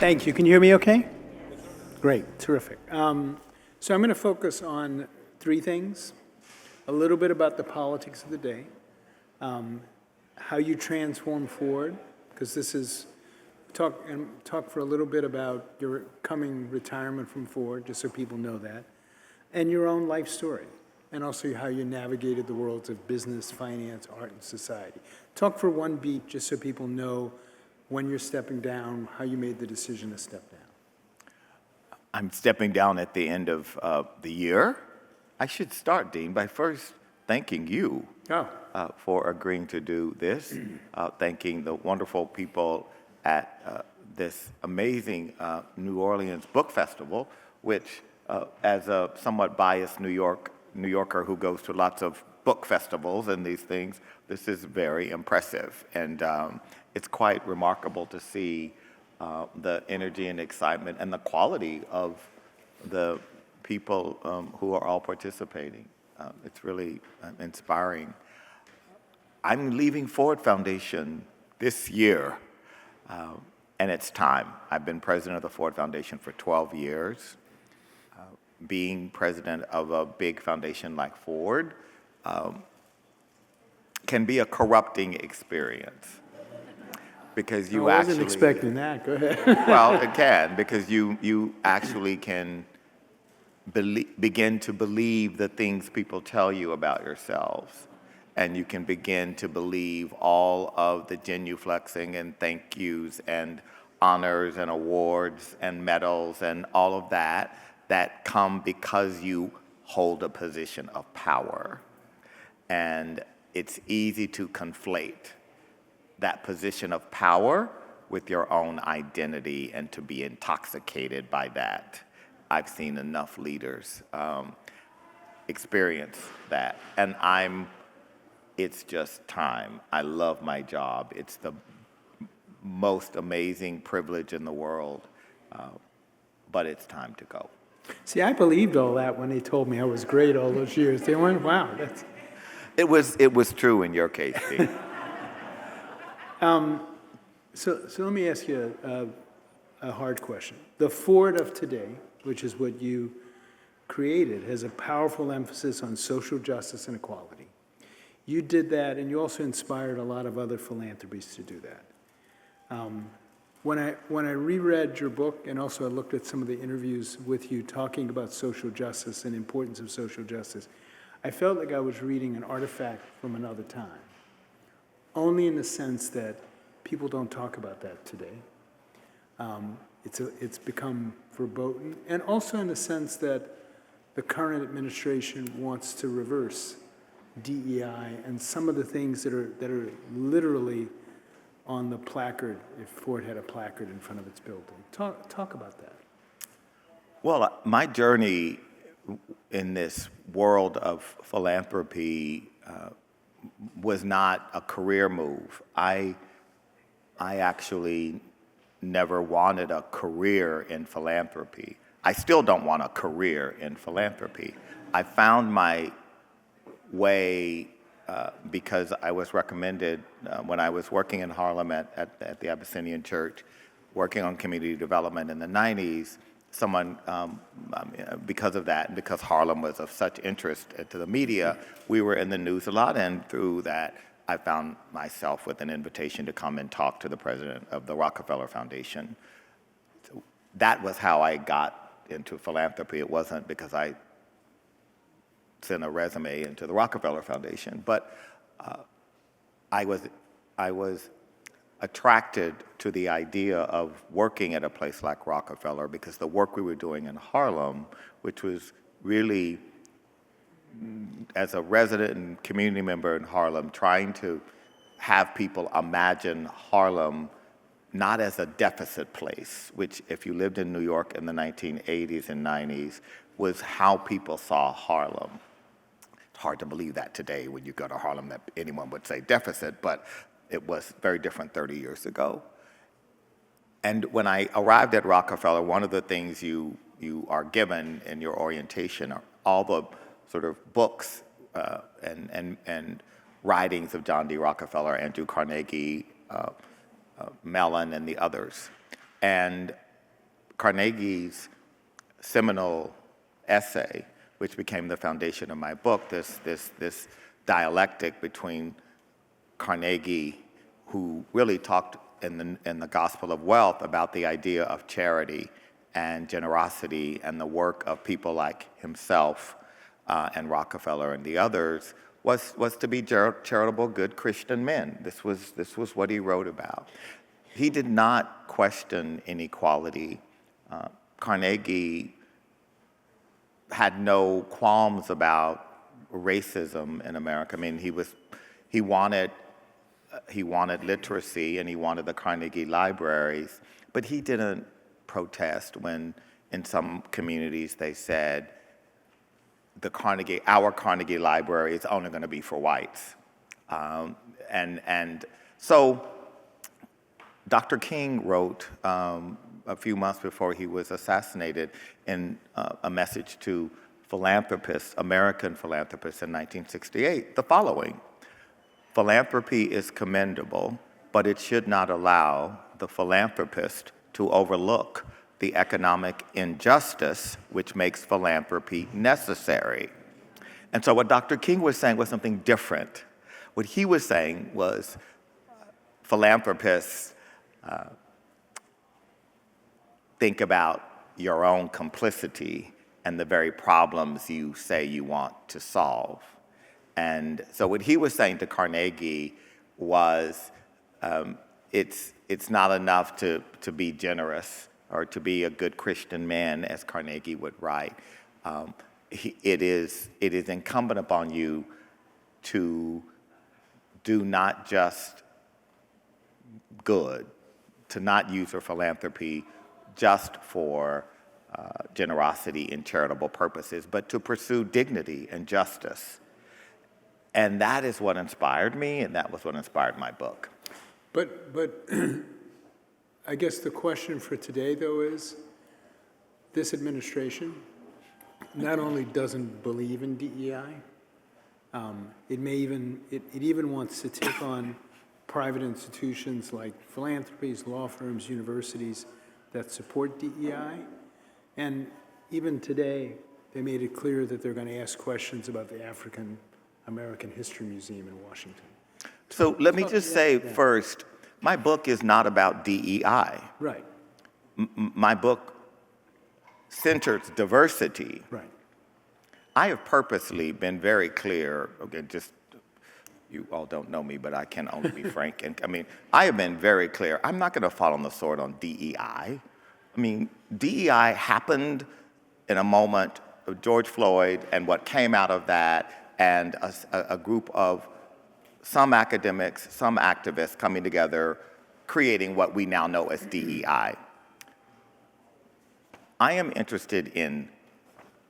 Thank you. Can you hear me okay? Great, terrific. So I'm going to focus on three things. A little bit about the politics of the day, how you transform Ford, because this is, talk for a little bit about your coming retirement from Ford, just so people know that, and your own life story, and also how you navigated the worlds of business, finance, art, and society. Talk for one beat, just so people know when you're stepping down, how you made the decision to step down. I'm stepping down at the end of the year. I should start, Dean, by first thanking you for agreeing to do this, thanking the wonderful people at this amazing New Orleans Book Festival, which, as a somewhat biased New Yorker who goes to lots of book festivals and these things, this is very impressive. And it's quite remarkable to see the energy and excitement and the quality of the people who are all participating. It's really inspiring. I'm leaving Ford Foundation this year, and it's time. I've been president of the Ford Foundation for 12 years. Being president of a big foundation like Ford can be a corrupting experience. Because you I wasn't expecting that. Go ahead. Well, it can, because you actually can begin to believe the things people tell you about yourselves. And you can begin to believe all of the genuflexing and thank yous and honors and awards and medals and all of that come because you hold a position of power. And it's easy to conflate that position of power with your own identity and to be intoxicated by that. I've seen enough leaders experience that, and it's just time. I love my job. It's the most amazing privilege in the world, but it's time to go. See, I believed all that when they told me I was great all those years. They went, wow, that's... It was true in your case, Steve. So let me ask you a hard question. The Ford of today, which is what you created, has a powerful emphasis on social justice and equality. You did that, and you also inspired a lot of other philanthropies to do that. When I reread your book, and also I looked at some of the interviews with you talking about social justice and importance of social justice, I felt like I was reading an artifact from another time. Only in the sense that people don't talk about that today. It's become verboten, and also in the sense that the current administration wants to reverse DEI and some of the things that are literally on the placard, if Ford had a placard in front of its building. Talk about that. Well, my journey in this world of philanthropy was not a career move. I actually never wanted a career in philanthropy. I still don't want a career in philanthropy. I found my way because I was recommended when I was working in Harlem at the Abyssinian Church, working on community development in the 90s. Someone, because of that, and because Harlem was of such interest to the media, we were in the news a lot, and through that, I found myself with an invitation to come and talk to the president of the Rockefeller Foundation. So that was how I got into philanthropy. It wasn't because I sent a resume into the Rockefeller Foundation, but I was attracted to the idea of working at a place like Rockefeller because the work we were doing in Harlem, which was really, as a resident and community member in Harlem, trying to have people imagine Harlem not as a deficit place, which if you lived in New York in the 1980s and 90s, was how people saw Harlem. It's hard to believe that today when you go to Harlem that anyone would say deficit, but it was very different 30 years ago. And when I arrived at Rockefeller, one of the things you are given in your orientation are all the sort of books and writings of John D. Rockefeller, Andrew Carnegie, Mellon, and the others. And Carnegie's seminal essay, which became the foundation of my book, this dialectic between Carnegie, who really talked in the Gospel of Wealth about the idea of charity and generosity and the work of people like himself and Rockefeller and the others, was to be charitable, good Christian men. This was what he wrote about. He did not question inequality. Carnegie had no qualms about racism in America. I mean, he wanted literacy and he wanted the Carnegie libraries, but he didn't protest when in some communities they said our Carnegie library is only going to be for whites. And so Dr. King wrote a few months before he was assassinated in a message to philanthropists, American philanthropists in 1968, the following: "Philanthropy is commendable, but it should not allow the philanthropist to overlook the economic injustice which makes philanthropy necessary." And so what Dr. King was saying was something different. What he was saying was philanthropists think about your own complicity and the very problems you say you want to solve. And so what he was saying to Carnegie was, it's not enough to be generous or to be a good Christian man, as Carnegie would write. It is incumbent upon you to do not just good, to not use your philanthropy just for generosity and charitable purposes, but to pursue dignity and justice. And that is what inspired me, and that was what inspired my book. But I guess the question for today, though, is this administration not only doesn't believe in DEI, it even wants to take on private institutions like philanthropies, law firms, universities that support DEI. And even today, they made it clear that they're going to ask questions about the African American History Museum in Washington. So let me just say first, my book is not about DEI. Right. My book centers diversity. Right. I have purposely been very clear, okay, you all don't know me, but I can only be frank. And I mean, I have been very clear. I'm not going to fall on the sword on DEI. I mean, DEI happened in a moment of George Floyd and what came out of that, and a group of some academics, some activists coming together, creating what we now know as DEI. I am interested in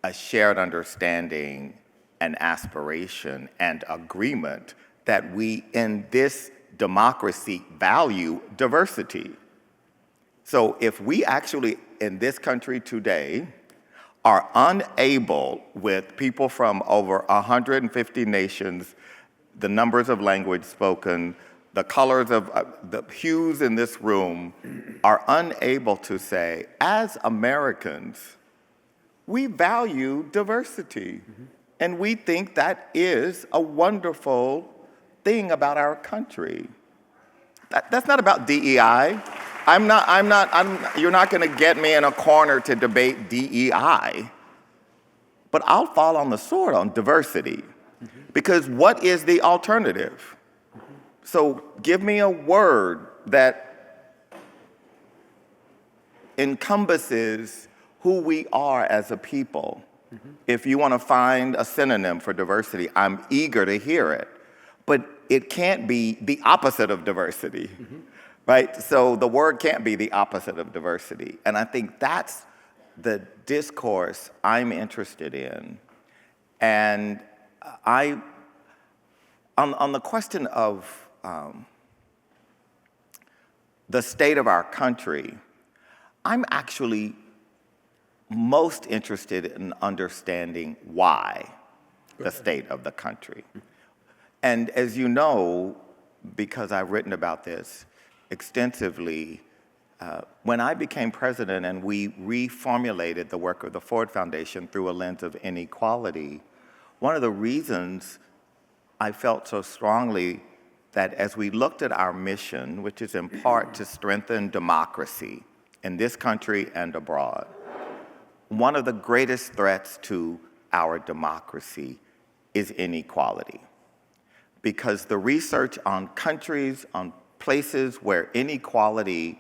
a shared understanding and aspiration and agreement that we, in this democracy, value diversity. So if we actually, in this country today, are unable, with people from over 150 nations, the numbers of language spoken, the colors of the hues in this room, are unable to say, as Americans, we value diversity. Mm-hmm. And we think that is a wonderful thing about our country. That's not about DEI. You're not going to get me in a corner to debate DEI. But I'll fall on the sword on diversity. Mm-hmm. Because what is the alternative? Mm-hmm. So give me a word that encompasses who we are as a people. Mm-hmm. If you want to find a synonym for diversity, I'm eager to hear it. But it can't be the opposite of diversity, mm-hmm. right? So the word can't be the opposite of diversity. And I think that's the discourse I'm interested in. And on the question of the state of our country, I'm actually most interested in understanding why the state of the country. And as you know, because I've written about this extensively, when I became president and we reformulated the work of the Ford Foundation through a lens of inequality, one of the reasons I felt so strongly that as we looked at our mission, which is in part to strengthen democracy in this country and abroad, one of the greatest threats to our democracy is inequality. Because the research on countries, on places where inequality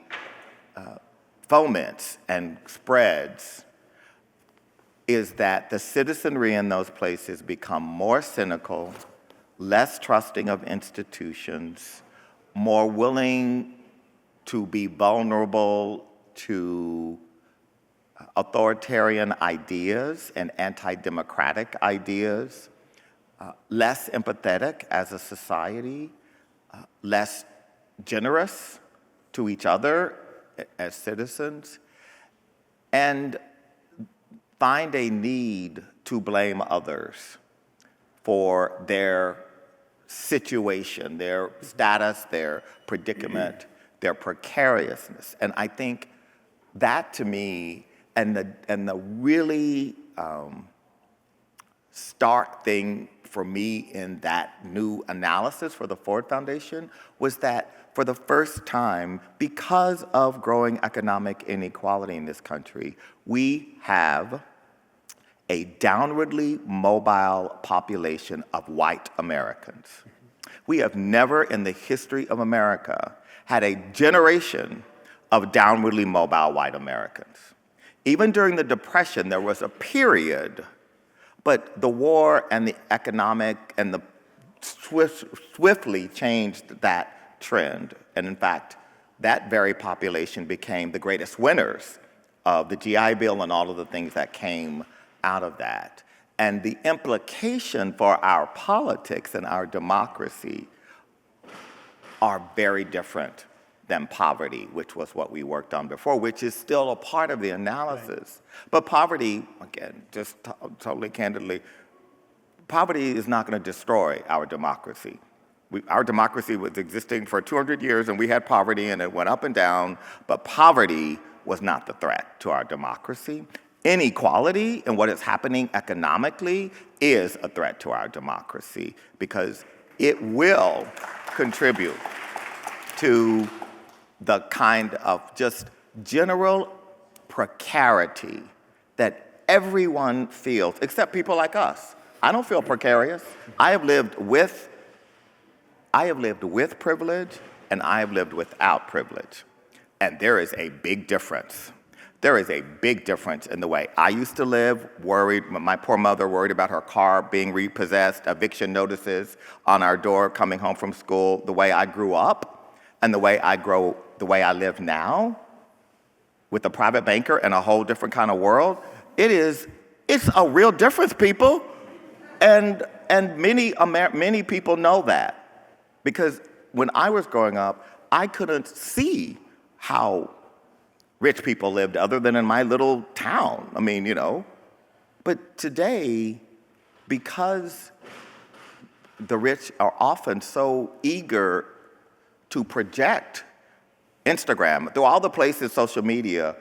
foments and spreads is that the citizenry in those places become more cynical, less trusting of institutions, more willing to be vulnerable to authoritarian ideas and anti-democratic ideas, less empathetic as a society, less generous to each other as citizens, and find a need to blame others for their situation, their status, their predicament, their precariousness. And I think that to me, and the really stark thing for me in that new analysis for the Ford Foundation was that for the first time, because of growing economic inequality in this country, we have a downwardly mobile population of white Americans. We have never in the history of America had a generation of downwardly mobile white Americans. Even during the Depression, there was a period, but the war and the economic and the swiftly changed that trend. And in fact, that very population became the greatest winners of the GI Bill and all of the things that came out of that. And the implication for our politics and our democracy are very different than poverty, which was what we worked on before, which is still a part of the analysis. Right. But poverty, again, just totally candidly, poverty is not going to destroy our democracy. Our democracy was existing for 200 years and we had poverty and it went up and down, but poverty was not the threat to our democracy. Inequality and what is happening economically is a threat to our democracy because it will contribute to the kind of just general precarity that everyone feels, except people like us. I don't feel precarious. I have lived with privilege and I have lived without privilege. And there is a big difference. There is a big difference in the way I used to live, worried, my poor mother worried about her car being repossessed, eviction notices on our door coming home from school, the way I grew up and the way I live now with a private banker and a whole different kind of world. It's a real difference, people. And many people know that. Because when I was growing up, I couldn't see how rich people lived other than in my little town. I mean, you know. But today, because the rich are often so eager to project Instagram, through all the places, social media,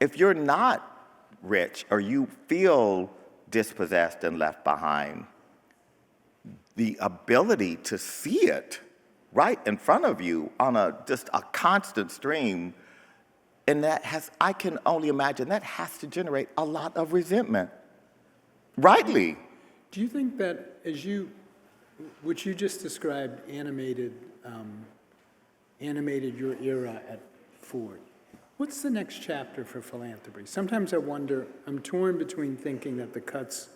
if you're not rich or you feel dispossessed and left behind, the ability to see it right in front of you on just a constant stream, and I can only imagine that has to generate a lot of resentment. Rightly. Do you think that what you just described animated your era at Ford? What's the next chapter for philanthropy? Sometimes I wonder, I'm torn between thinking that the cuts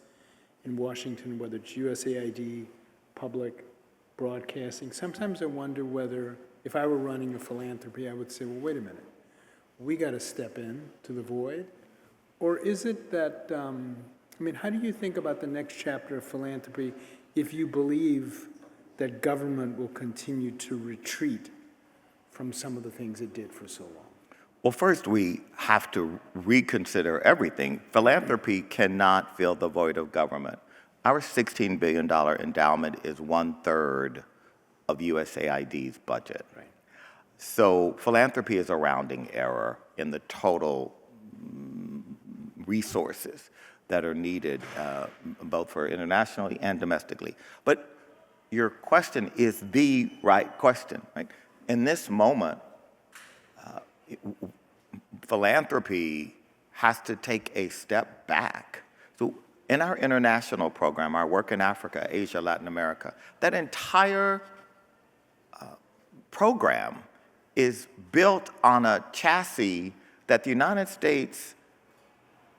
in Washington, whether it's USAID, public broadcasting, sometimes I wonder whether, if I were running a philanthropy, I would say, well, wait a minute, we got to step in to the void? Or is it that, how do you think about the next chapter of philanthropy if you believe that government will continue to retreat from some of the things it did for so long? Well, first, we have to reconsider everything. Philanthropy cannot fill the void of government. Our $16 billion endowment is 1/3 of USAID's budget. So philanthropy is a rounding error in the total resources that are needed, both for internationally and domestically. But your question is the right question, right? In this moment, philanthropy has to take a step back. So in our international program, our work in Africa, Asia, Latin America, that entire program is built on a chassis that the United States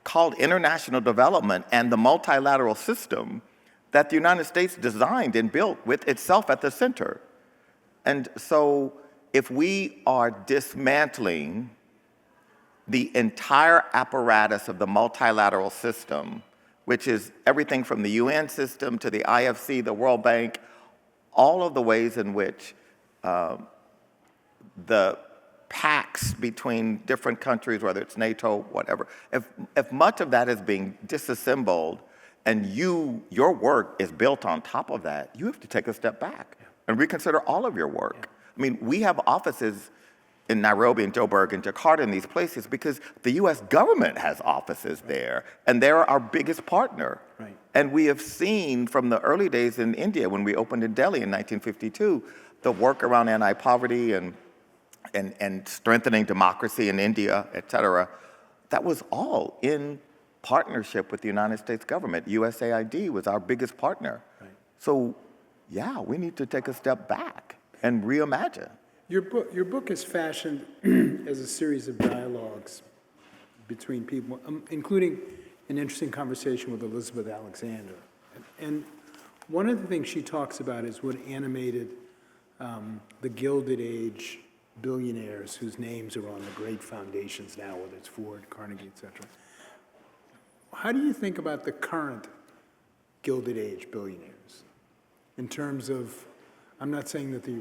called international development and the multilateral system that the United States designed and built with itself at the center. And so if we are dismantling the entire apparatus of the multilateral system, which is everything from the UN system to the IFC, the World Bank, all of the ways in which the pacts between different countries, whether it's NATO, whatever, if much of that is being disassembled and your work is built on top of that, you have to take a step back and reconsider all of your work. I mean, we have offices in Nairobi and Joburg and Jakarta and these places because the US government has offices there, and they're our biggest partner. Right. And we have seen from the early days in India, when we opened in Delhi in 1952, the work around anti-poverty and strengthening democracy in India, et cetera, that was all in partnership with the United States government. USAID was our biggest partner. Right. So, yeah, we need to take a step back and reimagine. Your book is fashioned as a series of dialogues between people, including an interesting conversation with Elizabeth Alexander. And one of the things she talks about is what animated the Gilded Age billionaires whose names are on the great foundations now, whether it's Ford, Carnegie, et cetera. How do you think about the current Gilded Age billionaires in terms of, I'm not saying that the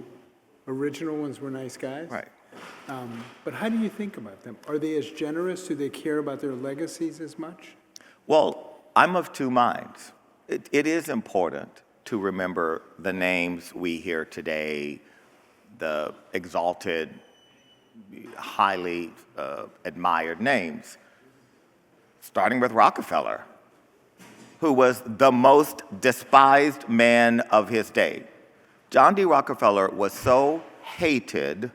original ones were nice guys, Right. But how do you think about them? Are they as generous? Do they care about their legacies as much? Well, I'm of two minds. It is important to remember the names we hear today, the exalted, highly admired names, starting with Rockefeller, who was the most despised man of his day. John D. Rockefeller was so hated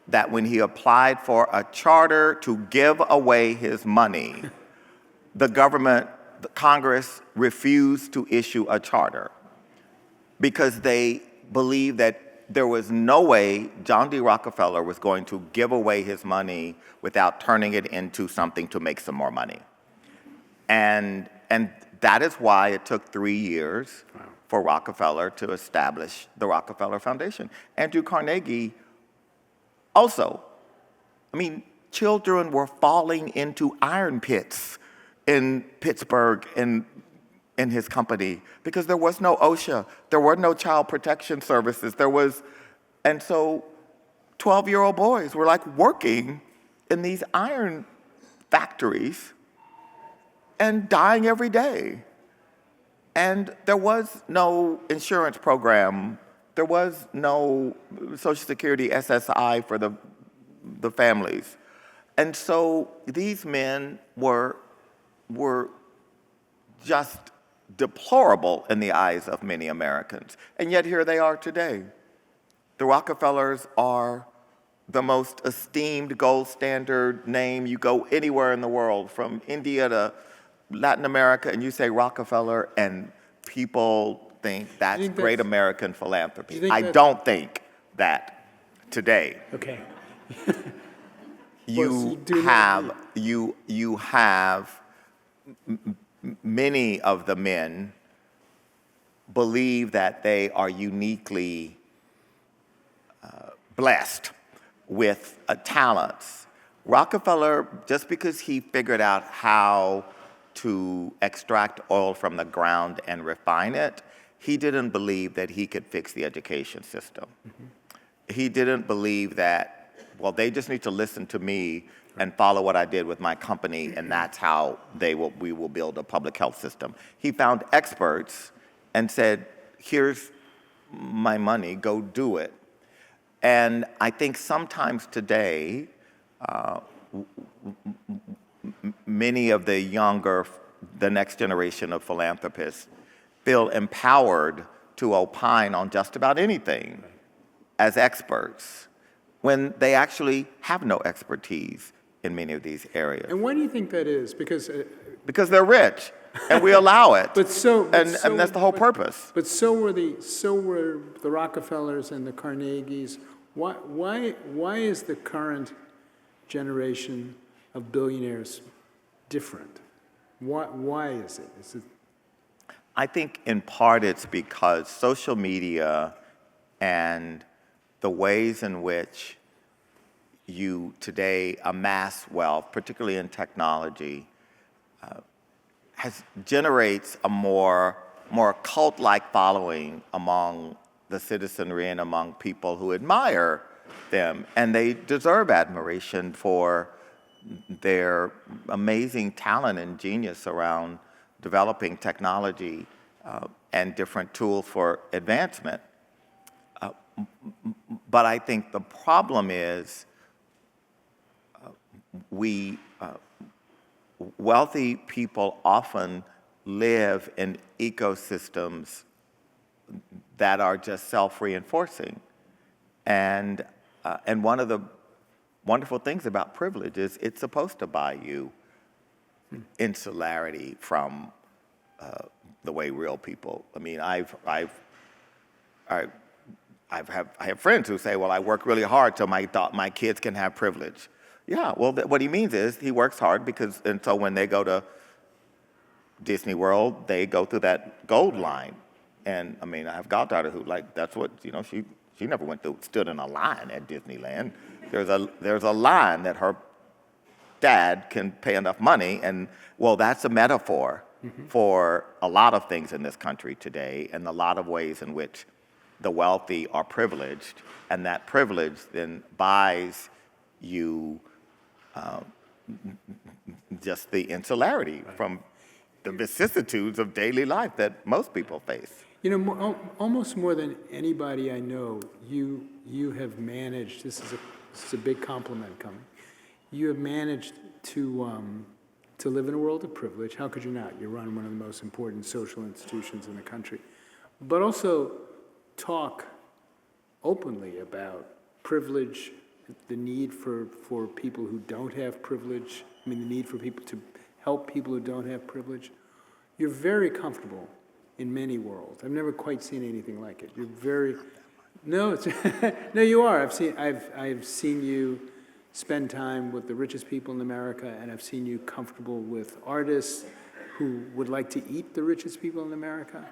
that when he applied for a charter to give away his money, the government, the Congress, refused to issue a charter because they believed that there was no way John D. Rockefeller was going to give away his money without turning it into something to make some more money. And that is why it took 3 years for Rockefeller to establish the Rockefeller Foundation. Andrew Carnegie also. I mean, children were falling into iron pits in Pittsburgh in his company because there was no OSHA, there were no child protection services, and so 12-year-old boys were like working in these iron factories and dying every day. And there was no insurance program, there was no Social Security SSI for the families. And so these men were just deplorable in the eyes of many Americans. And yet here they are today. The Rockefellers are the most esteemed gold standard name. You go anywhere in the world, from India to Latin America, and you say Rockefeller, and people think that's great American philanthropy. I don't think that today. Okay. You have many of the men believe that they are uniquely blessed with talents. Rockefeller, just because he figured out how to extract oil from the ground and refine it, he didn't believe that he could fix the education system. Mm-hmm. He didn't believe that, well, they just need to listen to me and follow what I did with my company, and that's how we will build a public health system. He found experts and said, here's my money, go do it. And I think sometimes today, many of the next generation of philanthropists feel empowered to opine on just about anything as experts when they actually have no expertise in many of these areas. And why do you think that is? Because Because they're rich, and we allow it. but And that's the whole purpose. But so were the Rockefellers and the Carnegies. Why is the current generation of billionaires different? Why is it? Is it? I think in part it's because social media and the ways in which you today amass wealth, particularly in technology, generates a more cult-like following among the citizenry and among people who admire them. And they deserve admiration for their amazing talent and genius around developing technology and different tools for advancement. But I think the problem is wealthy people often live in ecosystems that are just self-reinforcing. And one of the wonderful things about privilege is it's supposed to buy you insularity from the way real people. I mean, I have friends who say, well, I work really hard so my kids can have privilege. Yeah, well, what he means is he works hard and so when they go to Disney World, they go through that gold line. And I mean, I have a goddaughter who, that's what, she never stood in a line at Disneyland. There's a line that her dad can pay enough money, and well, that's a metaphor for a lot of things in this country today, and a lot of ways in which the wealthy are privileged, and that privilege then buys you just the insularity from the vicissitudes of daily life that most people face. Almost more than anybody I know, you have managed. This is a big compliment coming. You have managed to live in a world of privilege. How could you not? You run one of the most important social institutions in the country, but also talk openly about privilege, the need for people who don't have privilege. I mean, the need for people to help people who don't have privilege. You're very comfortable in many worlds. I've never quite seen anything like it. You're very, no, no, you are. I've seen you spend time with the richest people in America, and I've seen you comfortable with artists who would like to eat the richest people in America.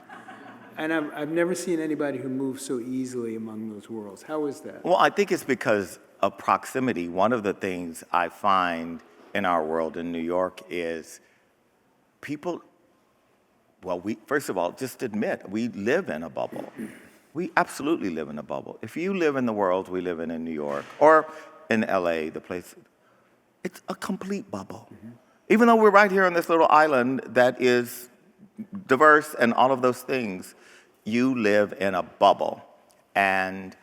And I've never seen anybody who moves so easily among those worlds. How is that? Well, I think it's because of proximity. One of the things I find in our world in New York is people, first of all, just admit, we live in a bubble. We absolutely live in a bubble. If you live in the world we live in New York, or in LA, it's a complete bubble. Even though we're right here on this little island that is diverse and all of those things, you live in a bubble. And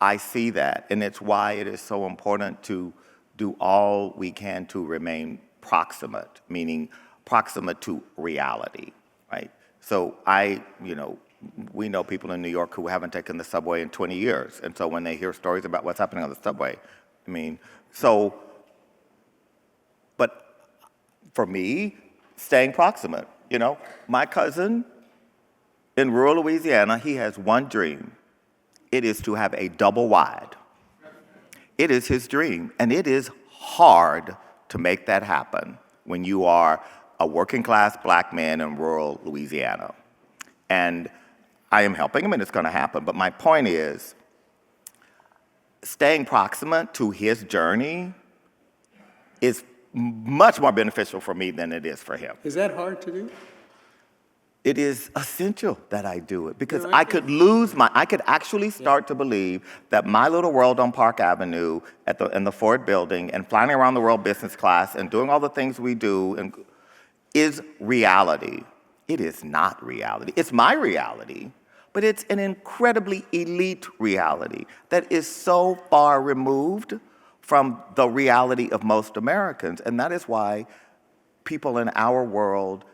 I see that, and it's why it is so important to do all we can to remain proximate, meaning proximate to reality, right? So we know people in New York who haven't taken the subway in 20 years, and so when they hear stories about what's happening on the subway, but for me, staying proximate, my cousin in rural Louisiana, he has one dream. It is to have a double wide. It is his dream, and it is hard to make that happen when you are a working class black man in rural Louisiana. And I am helping him, and it's going to happen. But my point is, staying proximate to his journey is much more beneficial for me than it is for him. Is that hard to do? It is essential that I do it, because I could actually start to believe that my little world on Park Avenue in the Ford building and flying around the world business class and doing all the things we do is reality. It is not reality. It's my reality, but it's an incredibly elite reality that is so far removed from the reality of most Americans. And that is why people in our world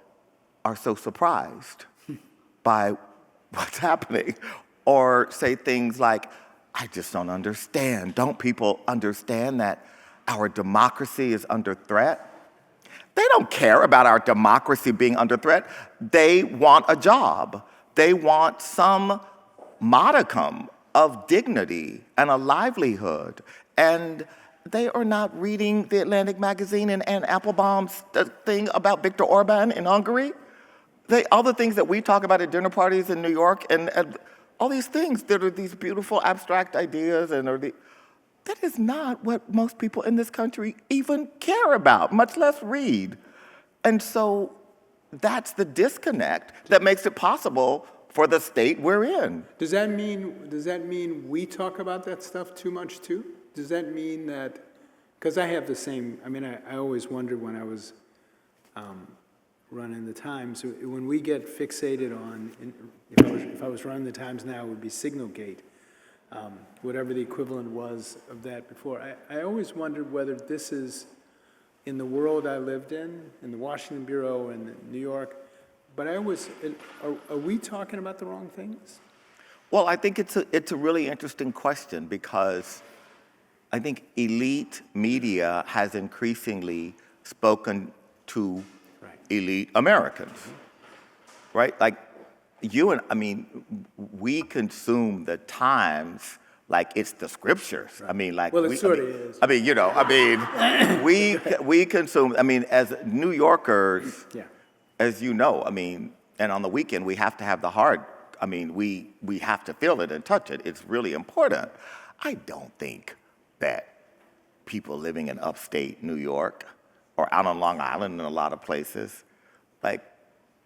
are so surprised by what's happening, or say things like, I just don't understand. Don't people understand that our democracy is under threat? They don't care about our democracy being under threat. They want a job. They want some modicum of dignity and a livelihood. And they are not reading the Atlantic magazine and Anne Applebaum's thing about Viktor Orban in Hungary. All the things that we talk about at dinner parties in New York, and all these things that are these beautiful abstract ideas, that is not what most people in this country even care about, much less read. And so that's the disconnect that makes it possible for the state we're in. Does that mean we talk about that stuff too much too? Does that mean that, because I have the same, I always wondered when I was running the Times, when we get fixated on, if I was running the Times now, it would be Signalgate, whatever the equivalent was of that before. I always wondered whether this is, in the world I lived in the Washington Bureau and New York, but are we talking about the wrong things? Well, I think it's a really interesting question, because I think elite media has increasingly spoken to elite Americans, right? Like we consume the Times like it's the scriptures. Well, it sort of is. We consume, as New Yorkers, Yeah. as you know, and on the weekend we have to have the hard, we have to feel it and touch it. It's really important. I don't think that people living in upstate New York or out on Long Island and a lot of places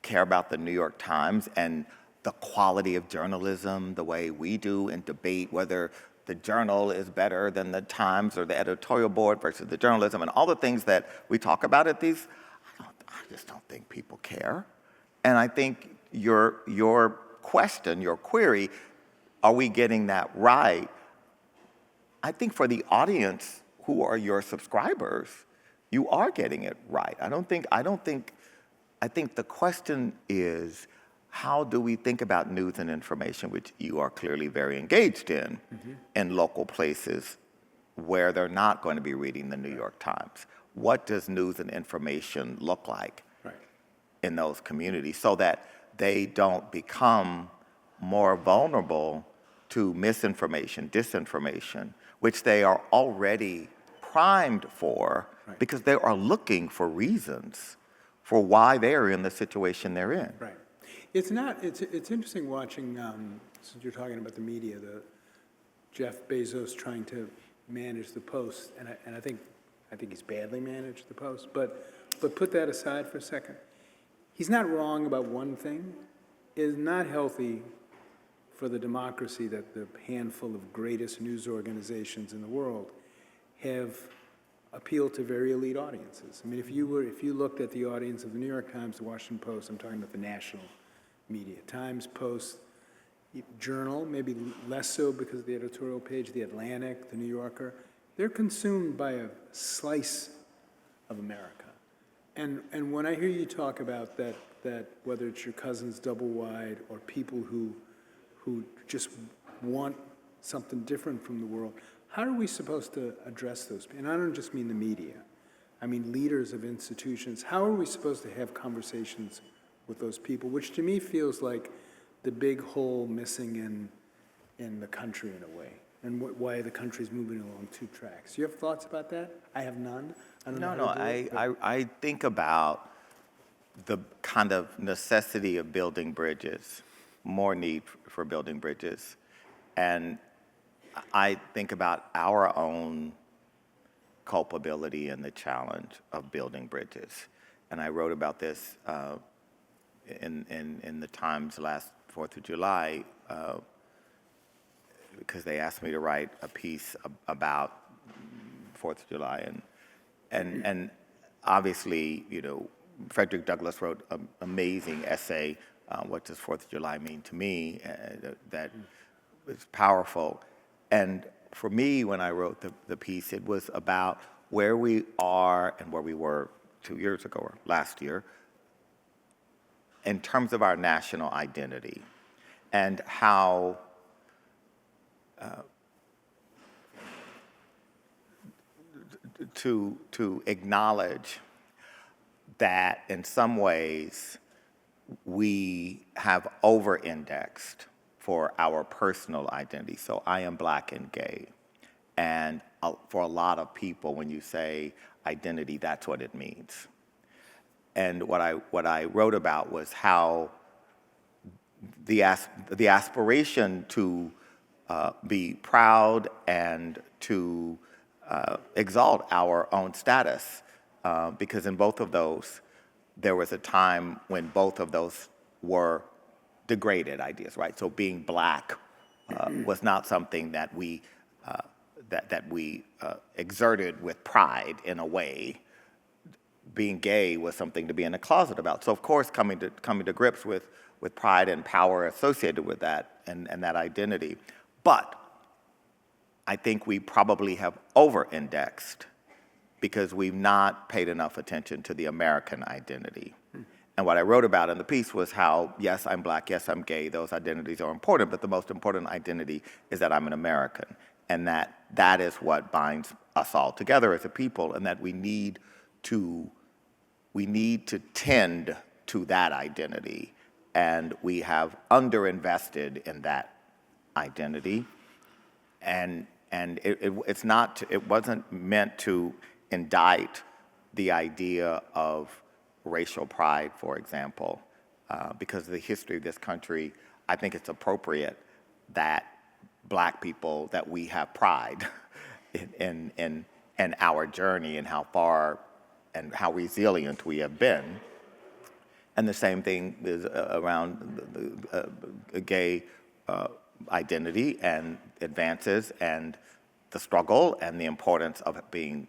care about the New York Times and the quality of journalism the way we do, and debate whether the Journal is better than the Times or the editorial board versus the journalism and all the things that we talk about at these. I just don't think people care. And I think your question, your query, are we getting that right? I think for the audience who are your subscribers, you are getting it right. I think the question is, how do we think about news and information, which you are clearly very engaged in local places where they're not going to be reading the New York Times? What does news and information look like in those communities, so that they don't become more vulnerable to misinformation, disinformation, which they are already primed for, because they are looking for reasons for why they are in the situation they're in. Right. It's interesting watching, since you're talking about the media, the Jeff Bezos trying to manage the Post, and I think he's badly managed the Post, but put that aside for a second. He's not wrong about one thing. It is not healthy for the democracy that the handful of greatest news organizations in the world have appealed to very elite audiences. If you looked at the audience of the New York Times, the Washington Post, I'm talking about the national media, Times, Post, Journal, maybe less so because of the editorial page, the Atlantic, the New Yorker, they're consumed by a slice of America. And when I hear you talk about that whether it's your cousins double wide or people who just want something different from the world, how are we supposed to address those? And I don't just mean the media. I mean leaders of institutions. How are we supposed to have conversations with those people, which to me feels like the big hole missing in the country in a way, and why the country's moving along two tracks. You have thoughts about that? I have none. I don't know. I think about the kind of necessity of building bridges, more need for building bridges. And I think about our own culpability in the challenge of building bridges. And I wrote about this in the Times last 4th of July because they asked me to write a piece about 4th of July. And obviously, Frederick Douglass wrote an amazing essay what does 4th of July mean to me, that is powerful. And for me, when I wrote the piece, it was about where we are and where we were 2 years ago or last year in terms of our national identity, and how to acknowledge that in some ways we have over-indexed for our personal identity. So I am Black and gay. And for a lot of people, when you say identity, that's what it means. And what I wrote about was how the aspiration to be proud and to exalt our own status, because in both of those, there was a time when both of those were degraded ideas, right? So being Black was not something that we exerted with pride in a way. Being gay was something to be in a closet about. So of course, coming to grips with pride and power associated with that and that identity. But I think we probably have over-indexed because we've not paid enough attention to the American identity. And what I wrote about in the piece was how, yes, I'm Black, yes, I'm gay, those identities are important, but the most important identity is that I'm an American, and that is what binds us all together as a people, and that we need to tend to that identity, and we have underinvested in that identity. And it wasn't meant to indict the idea of racial pride, for example, because of the history of this country. I think it's appropriate that Black people, that we have pride in our journey and how far and how resilient we have been. And the same thing is around the gay identity and advances and the struggle and the importance of it being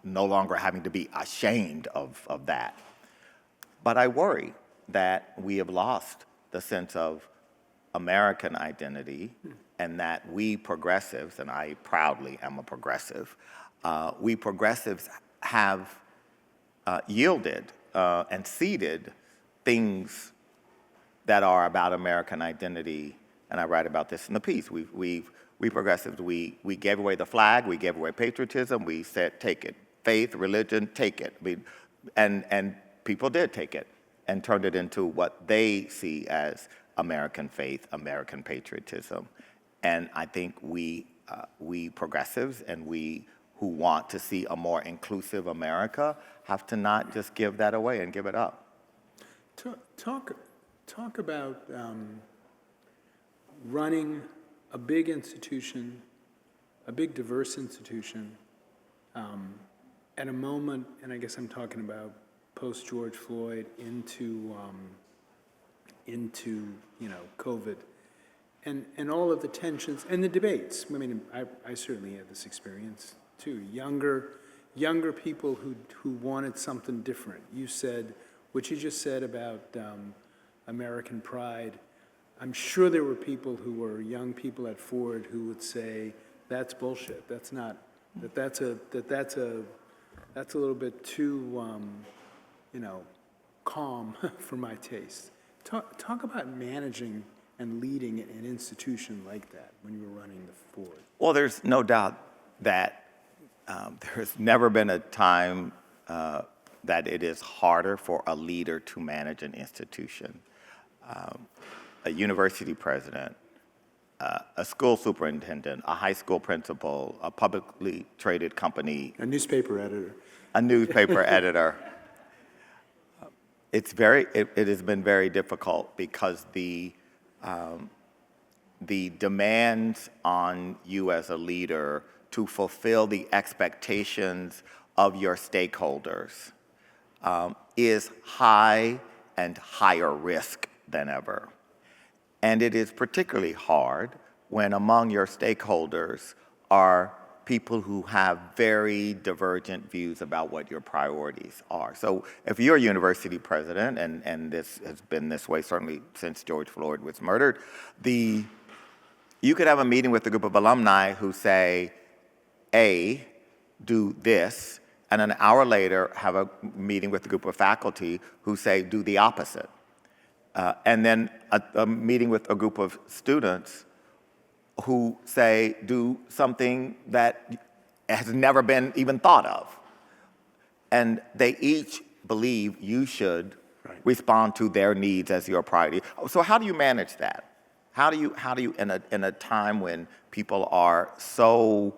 no longer having to be ashamed of that. But I worry that we have lost the sense of American identity, and that we progressives, and I proudly am a progressive, we progressives have yielded and ceded things that are about American identity, and I write about this in the piece. We progressives, we gave away the flag, we gave away patriotism, we said, take it. Faith, religion, take it. And people did take it and turned it into what they see as American faith, American patriotism. And I think we progressives and we who want to see a more inclusive America have to not just give that away and give it up. Talk about running a big institution, a big diverse institution, at a moment, and I guess I'm talking about post George Floyd into COVID, and all of the tensions and the debates. I mean, I certainly had this experience too. Younger people who wanted something different. You said what you just said about American pride. I'm sure there were people who were young people at Ford who would say that's bullshit. That's not that's a little bit too calm for my taste. Talk about managing and leading an institution like that when you were running the Ford. Well, there's no doubt that there's never been a time that it is harder for a leader to manage an institution. A university president, a school superintendent, a high school principal, a publicly traded company. A newspaper editor. A newspaper editor. It has been very difficult because the demands on you as a leader to fulfill the expectations of your stakeholders is high and higher risk than ever. And it is particularly hard when among your stakeholders are people who have very divergent views about what your priorities are. So if you're a university president, and this has been this way certainly since George Floyd was murdered, you could have a meeting with a group of alumni who say, A, do this, and an hour later have a meeting with a group of faculty who say, do the opposite. And then a meeting with a group of students who say, do something that has never been even thought of. And they each believe you should respond to their needs as your priority. So how do you manage that? How do you in a time when people are so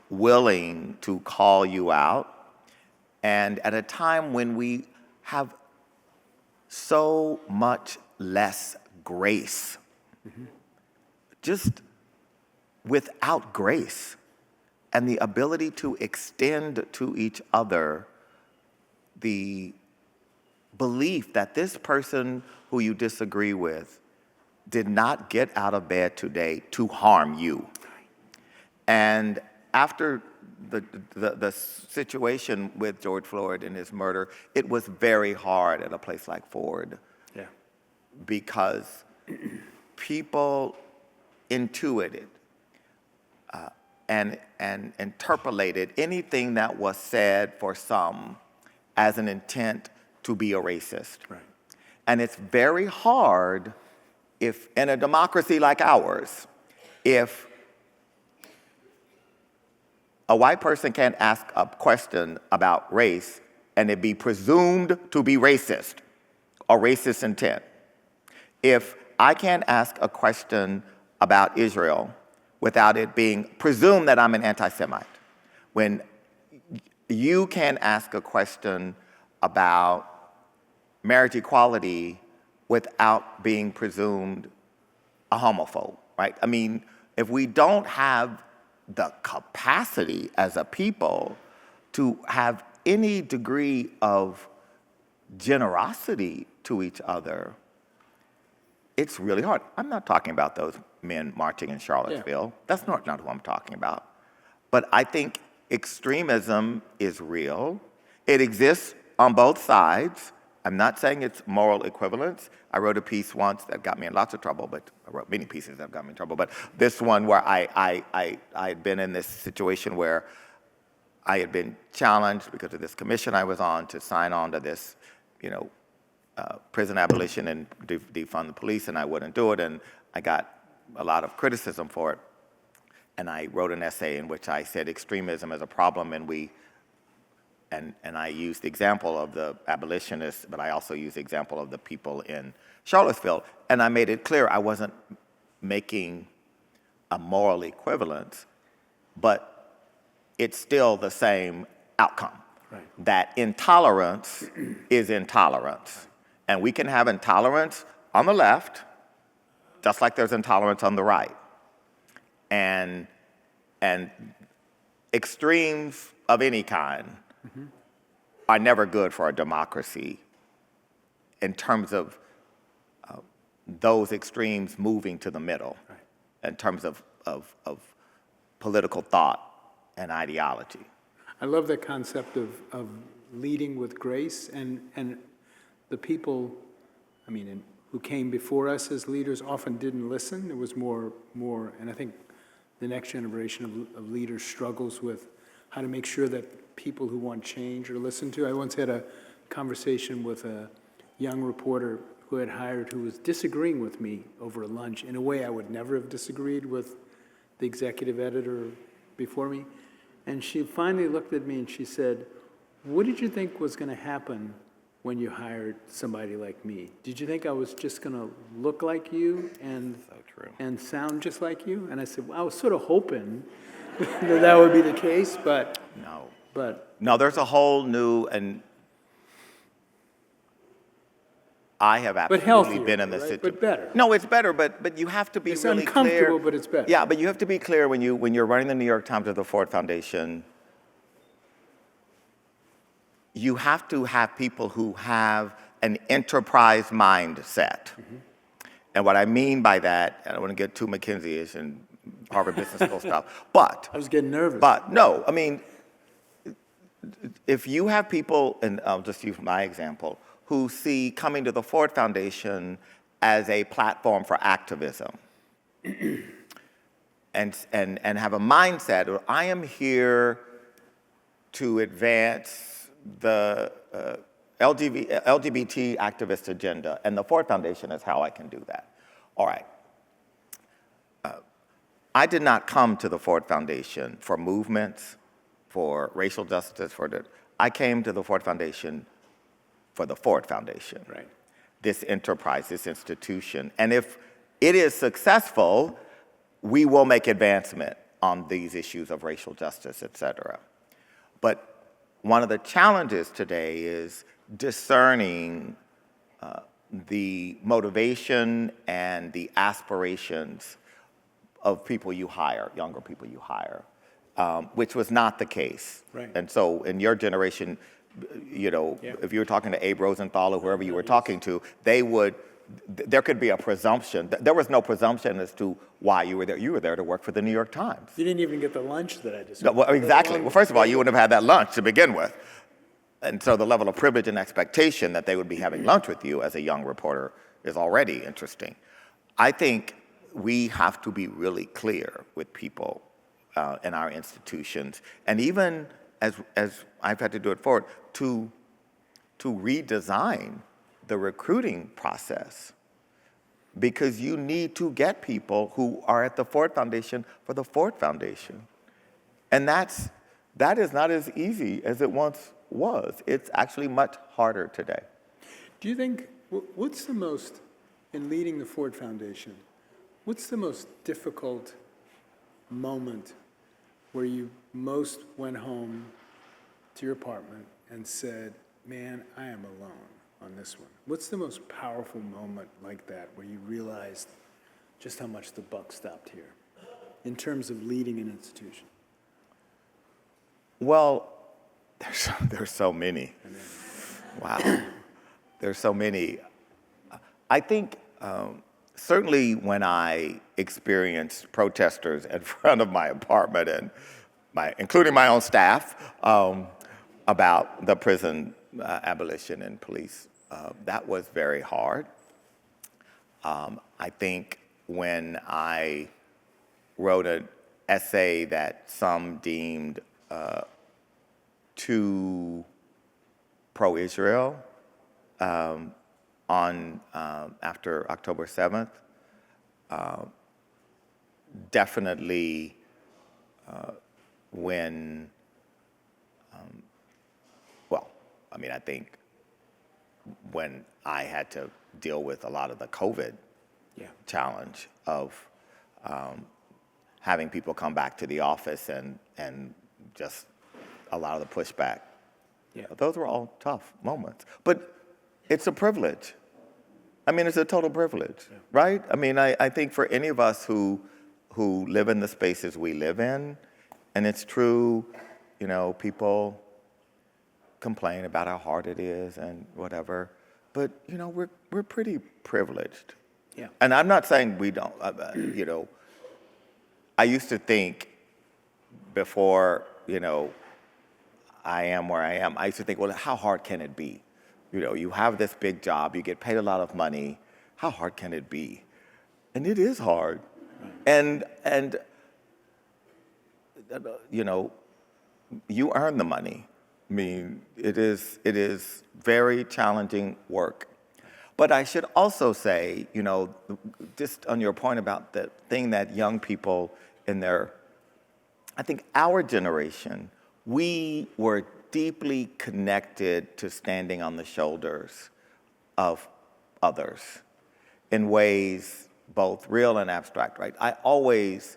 willing to call you out, and at a time when we have so much less grace, just without grace and the ability to extend to each other the belief that this person who you disagree with did not get out of bed today to harm you. And after the situation with George Floyd and his murder, it was very hard at a place like Ford. Yeah. Because people intuited and interpolated anything that was said for some as an intent to be a racist. Right. And it's very hard if, in a democracy like ours, if a white person can't ask a question about race and it be presumed to be racist or racist intent. If I can't ask a question about Israel without it being presumed that I'm an anti-Semite, when you can ask a question about marriage equality without being presumed a homophobe, right? I mean, if we don't have the capacity as a people to have any degree of generosity to each other, it's really hard. I'm not talking about those men marching in Charlottesville. Yeah. That's not who I'm talking about. But I think extremism is real. It exists on both sides. I'm not saying it's moral equivalence. I wrote a piece once that got me in lots of trouble, but I wrote many pieces that got me in trouble. But this one where I had been in this situation where I had been challenged because of this commission I was on to sign on to this, prison abolition and defund the police, and I wouldn't do it, and I got a lot of criticism for it. And I wrote an essay in which I said extremism is a problem, and I used the example of the abolitionists, but I also used the example of the people in Charlottesville. And I made it clear I wasn't making a moral equivalence, but it's still the same outcome. Right. That intolerance is intolerance. And we can have intolerance on the left, just like there's intolerance on the right. And extremes of any kind are never good for a democracy in terms of those extremes moving to the middle, in terms of political thought and ideology. I love that concept of leading with grace, and the people, who came before us as leaders often didn't listen. It was more, and I think the next generation of leaders struggles with how to make sure that people who want change are listened to. I once had a conversation with a young reporter who had hired, who was disagreeing with me over lunch in a way I would never have disagreed with the executive editor before me. And she finally looked at me and she said, "What did you think was going to happen when you hired somebody like me? Did you think I was just going to look like you and sound just like you?" And I said, "Well, I was sort of hoping that would be the case, but no. But no, there's a whole new, and I have absolutely been in this situation. But better. No, it's better, but you have to be it's really uncomfortable, clear. But it's better. Yeah, but you have to be clear when you're running the New York Times or the Ford Foundation. You have to have people who have an enterprise mindset. And what I mean by that, I don't want to get too McKinsey-ish, and Harvard Business School stuff. But I was getting nervous. But no, I mean, if you have people, and I'll just use my example, who see coming to the Ford Foundation as a platform for activism, and have a mindset of, I am here to advance the LGBT activist agenda, and the Ford Foundation is how I can do that. All right. I did not come to the Ford Foundation for movements, for racial justice, I came to the Ford Foundation for the Ford Foundation. Right. This enterprise, this institution. And if it is successful, we will make advancement on these issues of racial justice, et cetera. But one of the challenges today is discerning the motivation and the aspirations of people you hire, younger people you hire, which was not the case. Right. And so in your generation, you know, if you were talking to Abe Rosenthal or whoever you were talking to, there could be a presumption. There was no presumption as to why you were there. You were there to work for the New York Times. You didn't even get the lunch that I just. No, well, exactly. Well, first of all, you wouldn't have had that lunch to begin with. And so the level of privilege and expectation that they would be having lunch with you as a young reporter is already interesting. I think we have to be really clear with people in our institutions, and even as I've had to do it forward, to redesign the recruiting process, because you need to get people who are at the Ford Foundation for the Ford Foundation. And that is not as easy as it once was. It's actually much harder today. Do you think, what's the most, in leading the Ford Foundation, what's the most difficult moment where you most went home to your apartment and said, man, I am alone on this one? What's the most powerful moment like that where you realized just how much the buck stopped here in terms of leading an institution? Well, there's so many. Wow. There's so many. I think certainly when I experienced protesters in front of my apartment and including my own staff about the prison abolition and police, that was very hard. I think when I wrote an essay that some deemed too pro-Israel after October 7th, definitely when, I think when I had to deal with a lot of the COVID challenge of having people come back to the office and just a lot of the pushback. Yeah. Those were all tough moments. But it's a privilege. It's a total privilege, right? I think for any of us who live in the spaces we live in, and it's true, people complain about how hard it is and whatever, but, we're pretty privileged. Yeah. And I'm not saying we don't, I used to think before, I am where I am, I used to think, well, how hard can it be? You have this big job, you get paid a lot of money, how hard can it be? And it is hard. Right. And you earn the money. It is very challenging work. But I should also say, just on your point about the thing that young people I think our generation, we were deeply connected to standing on the shoulders of others in ways both real and abstract, right? I always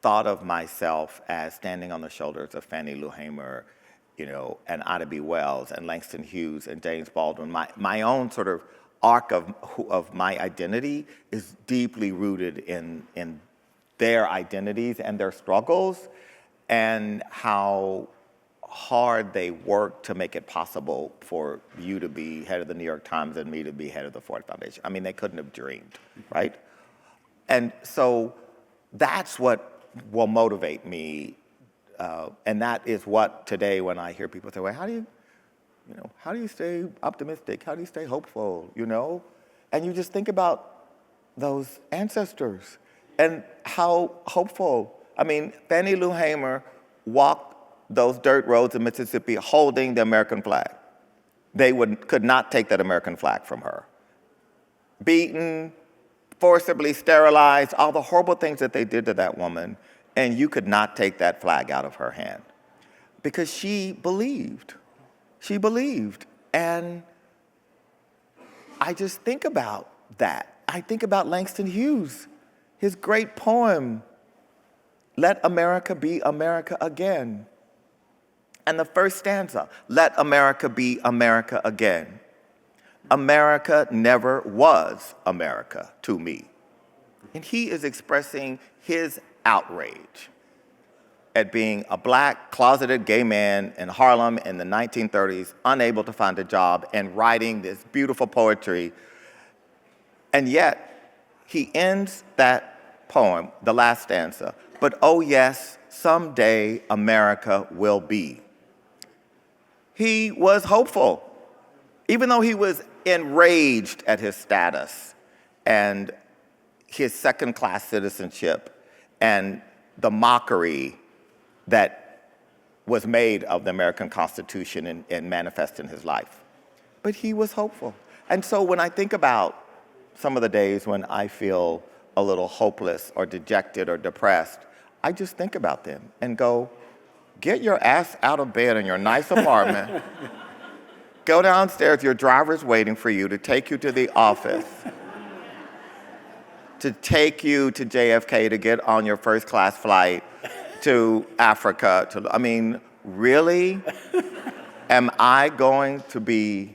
thought of myself as standing on the shoulders of Fannie Lou Hamer, and Ida B. Wells and Langston Hughes and James Baldwin. My own sort of arc of my identity is deeply rooted in their identities and their struggles, and how hard they worked to make it possible for you to be head of the New York Times and me to be head of the Ford Foundation. They couldn't have dreamed, right? And so that's what will motivate me. And that is what today, when I hear people say, well, how do you stay optimistic? How do you stay hopeful, And you just think about those ancestors and how hopeful. I mean, Fannie Lou Hamer walked those dirt roads in Mississippi holding the American flag. They could not take that American flag from her. Beaten, forcibly sterilized, all the horrible things that they did to that woman, and you could not take that flag out of her hand because she believed. She believed. And I just think about that. I think about Langston Hughes, his great poem, Let America Be America Again. And the first stanza, let America be America again. America never was America to me. And he is expressing his outrage at being a black, closeted gay man in Harlem in the 1930s, unable to find a job, and writing this beautiful poetry. And yet, he ends that poem, the last stanza, but oh yes, someday America will be. He was hopeful, even though he was enraged at his status and his second-class citizenship and the mockery that was made of the American Constitution and manifest in his life. But he was hopeful. And so when I think about some of the days when I feel a little hopeless or dejected or depressed, I just think about them and go, get your ass out of bed in your nice apartment. Go downstairs, your driver's waiting for you to take you to the office, to take you to JFK to get on your first-class flight to Africa. Really? Am I going to be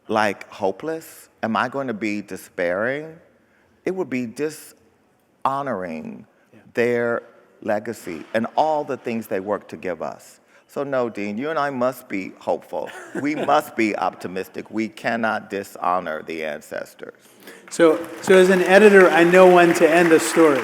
hopeless? Am I going to be despairing? It would be dishonoring their legacy and all the things they worked to give us. So no, Dean, you and I must be hopeful. We must be optimistic. We cannot dishonor the ancestors. So as an editor, I know when to end a story.